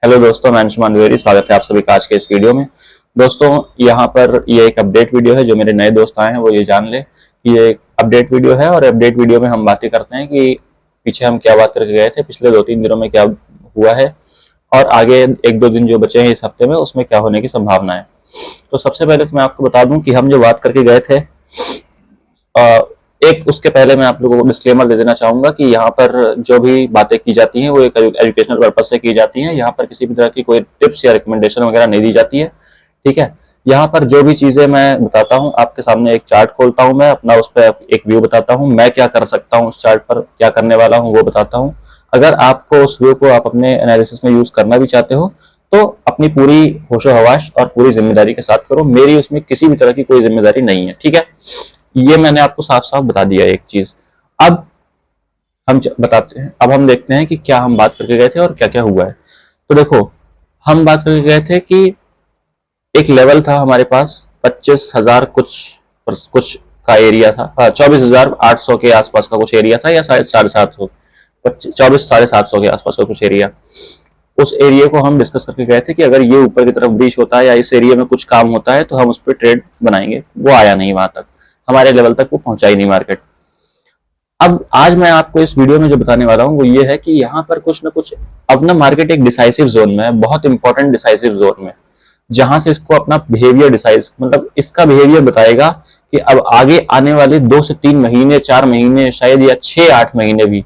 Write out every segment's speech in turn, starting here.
Hello दोस्तों, मैं अंशुमान द्विवेदी। स्वागत है आप सभी का आज के इस वीडियो में। दोस्तों, यहाँ पर ये एक अपडेट वीडियो है। जो मेरे नए दोस्त आए हैं वो ये जान ले कि ये एक अपडेट वीडियो है और अपडेट वीडियो में हम बातें करते हैं कि पीछे हम क्या बात करके गए थे, पिछले 2-3 दिनों में क्या हुआ है और आगे 1-2 दिन जो बचे हैं इस हफ्ते में उसमें क्या होने की संभावना है। तो सबसे पहले तो मैं आपको बता दूं कि हम जो बात करके गए थे, एक उसके पहले मैं आप लोगों को डिस्क्लेमर दे देना चाहूंगा कि यहाँ पर जो भी बातें की जाती हैं वो एक एजुकेशनल पर्पज से की जाती हैं। यहाँ पर किसी भी तरह की कोई टिप्स या रिकमेंडेशन वगैरह नहीं दी जाती है, ठीक है। यहाँ पर जो भी चीजें मैं बताता हूँ, आपके सामने एक चार्ट खोलता हूँ मैं अपना, उस पर एक व्यू बताता हूँ, मैं क्या कर सकता हूँ, उस चार्ट पर क्या करने वाला हूँ वो बताता हूँ। अगर आपको उस व्यू को आप अपने एनालिसिस में यूज करना भी चाहते हो तो अपनी पूरी होशो हवास और पूरी जिम्मेदारी के साथ करो। मेरी उसमें किसी भी तरह की कोई जिम्मेदारी नहीं है, ठीक है। ये मैंने आपको साफ साफ बता दिया एक चीज। अब हम बताते हैं, अब हम देखते हैं कि क्या हम बात करके गए थे और क्या क्या हुआ है। तो देखो, हम बात करके गए थे कि एक लेवल था हमारे पास 25,000 कुछ का एरिया था, 24,800 के आसपास का कुछ एरिया था, या शायद 750, 24,750 के आसपास का कुछ एरिया। उस एरिया को हम डिस्कस करके गए थे कि अगर ये ऊपर की तरफ ब्रीच होता है या इस एरिया में कुछ काम होता है तो हम उस पर ट्रेड बनाएंगे। वो आया नहीं वहां तक, हमारे लेवल तक वो पहुंचा ही नहीं मार्केट। अब आज मैं आपको इस वीडियो में जो बताने वाला हूं वो ये है कि यहाँ पर कुछ ना कुछ, अब ना मार्केट एक डिसाइसिव जोन में है, बहुत इंपॉर्टेंट डिसाइसिव जोन में, जहां से इसको अपना बिहेवियर डिसाइड, मतलब इसका बिहेवियर बताएगा कि अब आगे आने वाले 2 से 3 महीने, 4 महीने, शायद या 6-8 महीने भी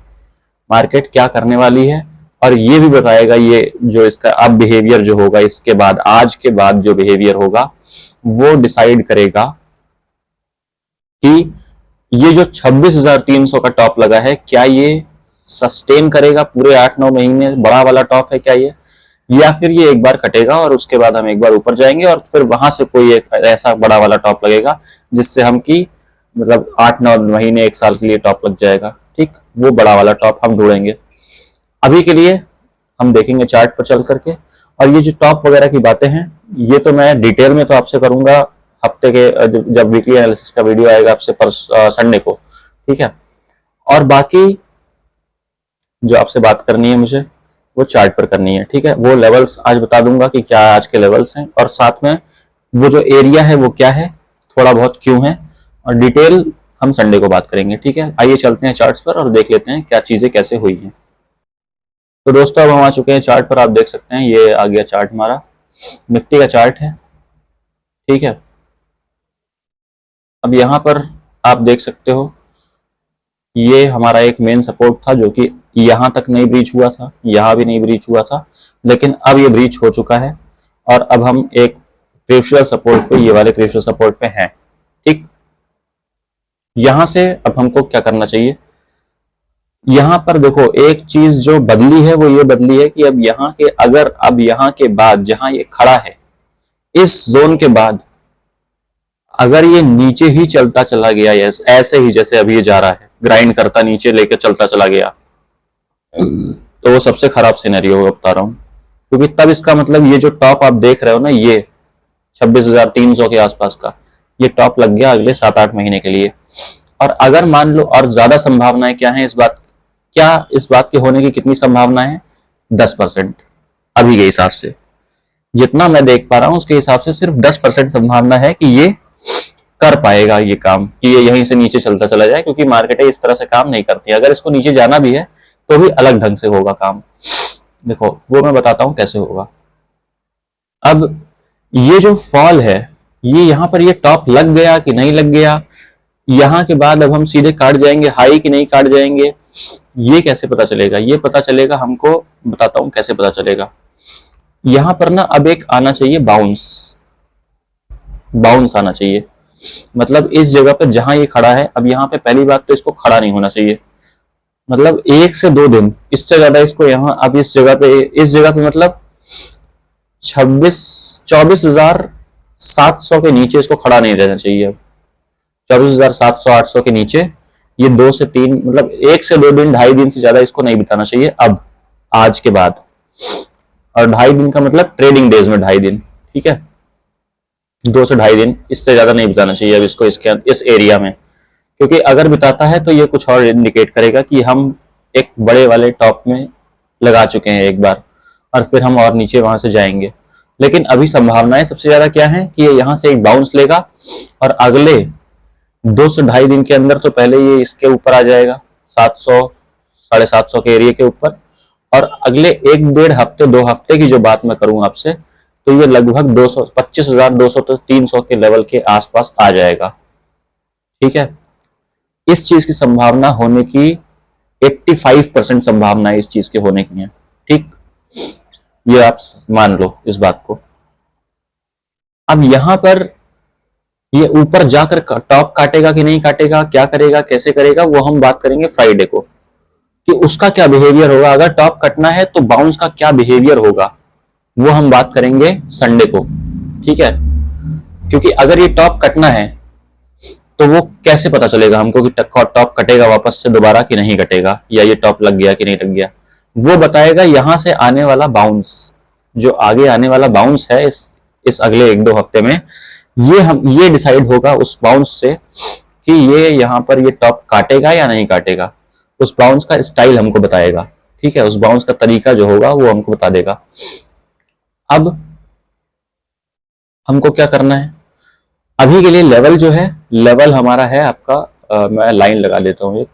मार्केट क्या करने वाली है। और ये भी बताएगा, ये जो इसका अब बिहेवियर जो होगा इसके बाद, आज के बाद जो बिहेवियर होगा वो डिसाइड करेगा कि ये जो 26,300 का टॉप लगा है क्या ये सस्टेन करेगा पूरे 8-9 महीने, बड़ा वाला टॉप है क्या ये, या फिर ये एक बार कटेगा और उसके बाद हम एक बार ऊपर जाएंगे और फिर वहां से कोई एक ऐसा बड़ा वाला टॉप लगेगा जिससे हम की मतलब 8-9 महीने, 1 साल के लिए टॉप लग जाएगा, ठीक। वो बड़ा वाला टॉप हम ढूंढेंगे। अभी के लिए हम देखेंगे चार्ट पर चल करके, और ये जो टॉप वगैरह की बातें हैं ये तो मैं डिटेल में तो आपसे करूंगा हफ्ते के जब वीकली एनालिसिस का वीडियो आएगा आपसे संडे को, ठीक है। और बाकी जो आपसे बात करनी है मुझे वो चार्ट पर करनी है, ठीक है। वो लेवल्स आज बता दूंगा कि क्या आज के लेवल्स हैं, और साथ में वो जो एरिया है वो क्या है, थोड़ा बहुत क्यों है, और डिटेल हम संडे को बात करेंगे, ठीक है। आइए चलते हैं चार्ट्स पर और देख लेते हैं क्या चीजें कैसे हुई हैं। तो दोस्तों, अब हम आ चुके हैं चार्ट पर। आप देख सकते हैं ये आ गया चार्ट, हमारा निफ्टी का चार्ट है, ठीक है। अब यहाँ पर आप देख सकते हो ये हमारा एक मेन सपोर्ट था जो कि यहाँ तक नहीं ब्रीच हुआ था, यहाँ भी नहीं ब्रीच हुआ था, लेकिन अब ये ब्रीच हो चुका है और अब हम एक क्रूशियल सपोर्ट पे, ये वाले क्रूशियल सपोर्ट पे हैं, ठीक। यहां से अब हमको क्या करना चाहिए, यहां पर देखो एक चीज जो बदली है वो ये बदली है कि अब यहाँ के, अगर अब यहाँ के बाद जहां ये खड़ा है इस जोन के बाद अगर ये नीचे ही चलता चला गया, यस ऐसे ही जैसे अभी ये जा रहा है, ग्राइंड करता नीचे लेकर चलता चला गया, तो वो सबसे खराब सिनेरियो होगा, बता रहा हूं। क्योंकि तब इसका मतलब ये जो टॉप आप देख रहे हो ना, ये 26,300 के आसपास का ये टॉप लग गया अगले 7-8 महीने के लिए। और अगर मान लो, और ज्यादा संभावनाएं क्या है इस बात, क्या इस बात के होने की कितनी संभावना है, 10%। अभी के हिसाब से जितना मैं देख पा रहा हूं उसके हिसाब से सिर्फ 10% संभावना है कि ये कर पाएगा ये काम, कि ये यहीं से नीचे चलता चला जाए, क्योंकि मार्केट इस तरह से काम नहीं करती। अगर इसको नीचे जाना भी है तो भी अलग ढंग से होगा काम। देखो वो मैं बताता हूं कैसे होगा। अब ये जो फॉल है, ये यहाँ पर ये टॉप लग गया कि नहीं लग गया, यहाँ के बाद अब हम सीधे काट जाएंगे हाई कि नहीं काट जाएंगे, ये कैसे पता चलेगा, ये पता चलेगा हमको, बताता हूं कैसे पता चलेगा। यहां पर ना अब एक आना चाहिए बाउंस आना चाहिए, मतलब इस जगह पे जहां ये खड़ा है, अब यहाँ पे पहली बात तो इसको खड़ा नहीं होना चाहिए, मतलब 1 से 2 दिन, इससे ज्यादा इसको यहाँ, अब इस जगह पे मतलब 24,700 के नीचे इसको खड़ा नहीं रहना चाहिए। अब 24,700-800 के नीचे ये 2 से 3, मतलब 1 से 2 दिन, 2.5 दिन से ज्यादा इसको नहीं बिताना चाहिए अब, आज के बाद। और 2.5 दिन का मतलब ट्रेडिंग डेज में 2.5 दिन, ठीक है। 2 से 2.5 दिन, इससे ज्यादा नहीं बिताना चाहिए अब इसको इस एरिया में, क्योंकि अगर बिताता है तो ये कुछ और इंडिकेट करेगा कि हम एक बड़े वाले टॉप में लगा चुके हैं एक बार, और फिर हम और नीचे वहां से जाएंगे। लेकिन अभी संभावनाएं सबसे ज्यादा क्या है कि ये यहाँ से एक बाउंस लेगा और अगले 2 से ढाई दिन के अंदर तो पहले ये इसके ऊपर आ जाएगा 700 750 के एरिया के ऊपर, और अगले 1-1.5 हफ्ते 2 हफ्ते की जो बात मैं करूं आपसे, तो ये लगभग 25,200 तो 300 के लेवल के आसपास आ जाएगा। ठीक है, इस चीज की संभावना होने की 85% संभावना है इस चीज के होने की है। ठीक, ये आप मान लो इस बात को। अब यहां पर ये ऊपर जाकर टॉप काटेगा कि नहीं काटेगा, क्या करेगा, कैसे करेगा, वो हम बात करेंगे फ्राइडे को कि उसका क्या बिहेवियर होगा। अगर टॉप कटना है तो बाउंस का क्या बिहेवियर होगा वो हम बात करेंगे संडे को। ठीक है, क्योंकि अगर ये टॉप कटना है तो वो कैसे पता चलेगा हमको कि टॉप कटेगा वापस से दोबारा कि नहीं कटेगा, या ये टॉप लग गया कि नहीं लग गया, वो बताएगा यहां से आने वाला बाउंस। जो आगे आने वाला बाउंस है इस अगले 1-2 हफ्ते में, ये डिसाइड होगा उस बाउंस से कि ये यहाँ पर ये टॉप काटेगा या नहीं काटेगा। उस बाउंस का स्टाइल हमको बताएगा। ठीक है, उस बाउंस का तरीका जो होगा वो हमको बता देगा। अब हमको क्या करना है, अभी के लिए लेवल जो है, लेवल हमारा है आपका मैं लाइन लगा देता हूं एक,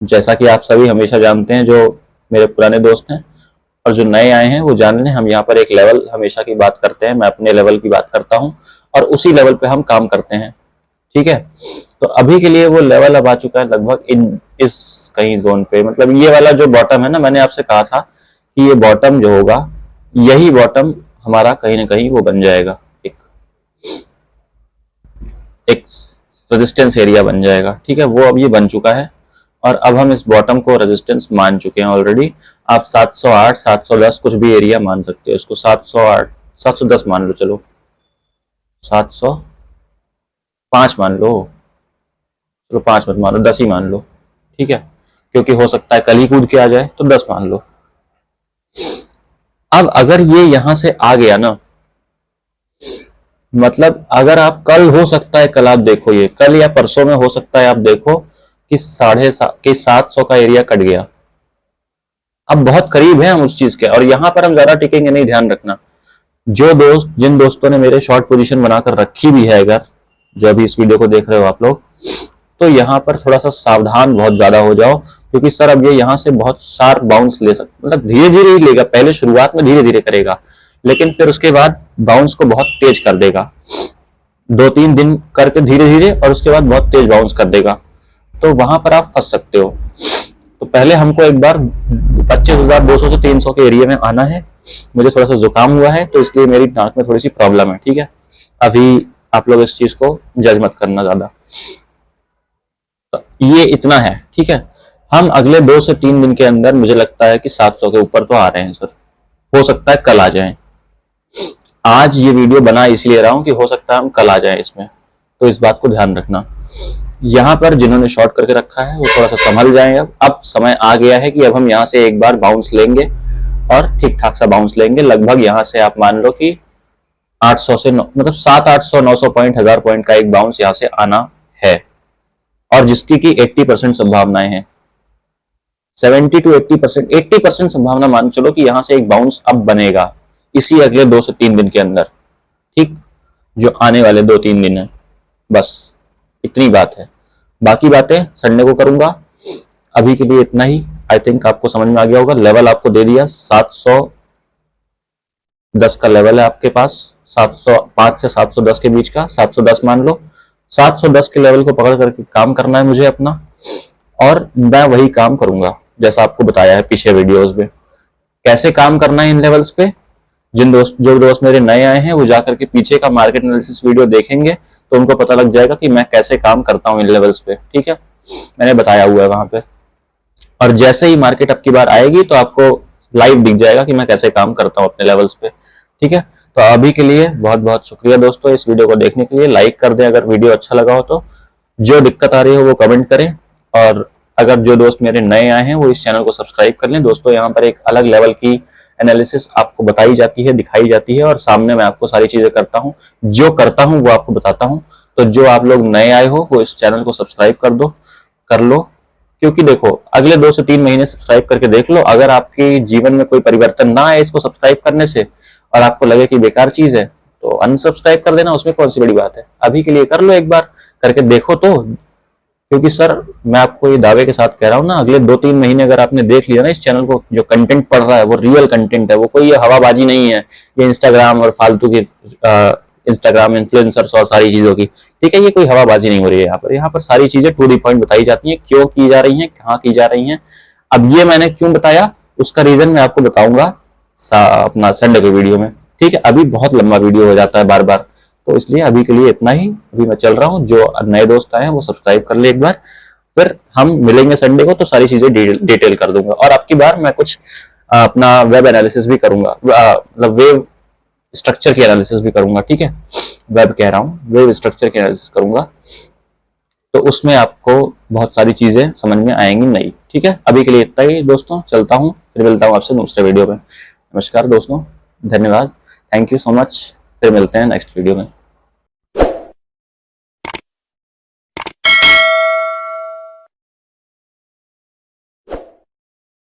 जैसा कि आप सभी हमेशा जानते हैं, जो मेरे पुराने दोस्त हैं और जो नए आए हैं वो जान लें, हम यहाँ पर एक लेवल हमेशा की बात करते हैं। मैं अपने लेवल की बात करता हूँ और उसी लेवल पे हम काम करते हैं। ठीक है, तो अभी के लिए वो लेवल अब आ चुका है लगभग इस कहीं जोन पे, मतलब ये वाला जो बॉटम है ना, मैंने आपसे कहा था कि ये बॉटम जो होगा, यही बॉटम हमारा कहीं ना कहीं वो बन जाएगा, एक रेजिस्टेंस एरिया बन जाएगा। ठीक है, वो अब ये बन चुका है और अब हम इस बॉटम को रेजिस्टेंस मान चुके हैं ऑलरेडी। आप 708 710 कुछ भी एरिया मान सकते हो इसको, 708 710 मान लो, चलो 705 मान लो, चलो 5 मत मान लो, 10 ही मान लो। ठीक है, क्योंकि हो सकता है कल ही कूद के आ जाए, तो 10 मान लो। अब अगर ये यहां से आ गया ना, मतलब अगर आप कल, हो सकता है कल आप देखो, ये कल या परसों में हो सकता है आप देखो कि 750 का एरिया कट गया। अब बहुत करीब है हम उस चीज के, और यहां पर हम ज्यादा टिकेंगे नहीं, ध्यान रखना। जिन दोस्तों ने मेरे शॉर्ट पोजीशन बनाकर रखी भी है, अगर जो अभी इस वीडियो को देख रहे हो आप लोग, तो यहाँ पर थोड़ा सा सावधान बहुत ज्यादा हो जाओ, क्योंकि सर अब ये यहाँ से बहुत शार्प बाउंस ले सकता, मतलब धीरे धीरे ही लेगा, पहले शुरुआत में धीरे धीरे करेगा, लेकिन फिर उसके बाद बाउंस को बहुत तेज कर देगा। 2-3 दिन करके धीरे धीरे, और उसके बाद बहुत तेज बाउंस कर देगा, तो वहां पर आप फंस सकते हो। तो पहले हमको एक बार 25,200 से 300 के एरिया में आना है। मुझे थोड़ा सा जुकाम हुआ है, तो इसलिए मेरी नाक में थोड़ी सी प्रॉब्लम है। ठीक है, अभी आप लोग इस चीज को जज मत करना ज्यादा। तो ये इतना है। ठीक है, हम अगले 2 से 3 दिन के अंदर, मुझे लगता है कि 700 के ऊपर तो आ रहे हैं सर, हो सकता है कल आ जाएं। आज ये वीडियो बना इसलिए रहा हूं कि हो सकता है हम कल आ जाएं इसमें, तो इस बात को ध्यान रखना। यहाँ पर जिन्होंने शॉर्ट करके रखा है वो थोड़ा सा संभल जाएं। अब समय आ गया है कि अब हम यहाँ से एक बार बाउंस लेंगे, और ठीक ठाक सा बाउंस लेंगे। लगभग यहाँ से आप मान लो कि 800 से मतलब 700-800-900 पॉइंट, 1000 पॉइंट का एक बाउंस यहाँ से आना है, और जिसकी की 80% संभावनाएं हैं। 70 to 80%, 80% संभावना मान चलो कि यहाँ से एक बाउंस अब बनेगा इसी अगले 2 से 3 दिन के अंदर। ठीक, जो आने वाले 2-3 दिन है, बस इतनी बात है। बाकी बातें संडे को करूंगा। अभी के लिए इतना ही। आई थिंक आपको समझ में आ गया होगा। लेवल आपको दे दिया, 710 का लेवल है आपके पास, 705 से 710 के बीच का, 710 मान लो। 710 के लेवल को पकड़ करके काम करना है मुझे अपना, और मैं वही काम करूंगा जैसा आपको बताया है पिछले वीडियोस में। कैसे काम करना है इन लेवल्स पे, जो दोस्त मेरे नए आए हैं वो जाकर के पीछे का मार्केट एनालिसिस वीडियो देखेंगे, तो उनको पता लग जाएगा कि मैं कैसे काम करता हूँ इन लेवल्स पे। ठीक है, मैंने बताया हुआ है वहां पे, और जैसे ही मार्केट अब की बार आएगी तो आपको लाइव दिख जाएगा कि मैं कैसे काम करता हूँ अपने लेवल्स पे। ठीक है, तो अभी के लिए बहुत बहुत शुक्रिया दोस्तों इस वीडियो को देखने के लिए। लाइक कर दें अगर वीडियो अच्छा लगा हो तो, जो दिक्कत आ रही हो वो कमेंट करें, और अगर जो दोस्त मेरे नए आए हैं वो इस चैनल को सब्सक्राइब कर लें। दोस्तों यहाँ पर एक अलग लेवल की एनालिसिस आपको बताई जाती है, दिखाई जाती है, और सामने मैं आपको सारी चीजें करता हूँ, जो करता हूँ वो आपको बताता हूँ। तो जो आप लोग नए आए हो वो इस चैनल को सब्सक्राइब कर लो, क्योंकि देखो अगले 2 से 3 महीने सब्सक्राइब करके देख लो, अगर आपके जीवन में कोई परिवर्तन ना आए इसको सब्सक्राइब करने से और आपको लगे कि बेकार चीज है तो अनसब्सक्राइब कर देना, उसमें कौन सी बड़ी बात है। अभी के लिए कर लो, एक बार करके देखो तो। क्योंकि सर मैं आपको ये दावे के साथ कह रहा हूँ ना, अगले 2-3 महीने अगर आपने देख लिया ना इस चैनल को, जो कंटेंट पड़ रहा है वो रियल कंटेंट है, वो कोई ये हवाबाजी नहीं है, ये इंस्टाग्राम और फालतू की इंस्टाग्राम इन्फ्लुएंसर्स और सारी चीजों की, ठीक है, ये कोई हवाबाजी नहीं हो रही है यहाँ पर सारी चीजें टू दी पॉइंट बताई जाती हैं, क्यों की जा रही हैं, कहाँ की जा रही हैं। अब ये मैंने क्यों बताया उसका रीजन मैं आपको बताऊंगा अपना संडे के वीडियो में, ठीक है। अभी बहुत लंबा वीडियो हो जाता है बार बार, तो इसलिए अभी के लिए इतना ही। अभी मैं चल रहा हूँ, जो नए दोस्त आए हैं वो सब्सक्राइब कर ले एक बार, फिर हम मिलेंगे संडे को तो सारी चीजें डिटेल कर दूंगा। और आपकी बार मैं कुछ अपना वेब एनालिसिस भी करूंगा, मतलब वेब स्ट्रक्चर की एनालिसिस भी करूंगा, ठीक है। वेब कह रहा हूँ, वेब स्ट्रक्चर की एनालिसिस करूंगा, तो उसमें आपको बहुत सारी चीजें समझ में आएंगी नई, ठीक है। अभी के लिए इतना ही दोस्तों, चलता हूँ, फिर मिलता हूँ आपसे दूसरे वीडियो में। नमस्कार दोस्तों, धन्यवाद, थैंक यू सो मच, फिर मिलते हैं नेक्स्ट वीडियो में।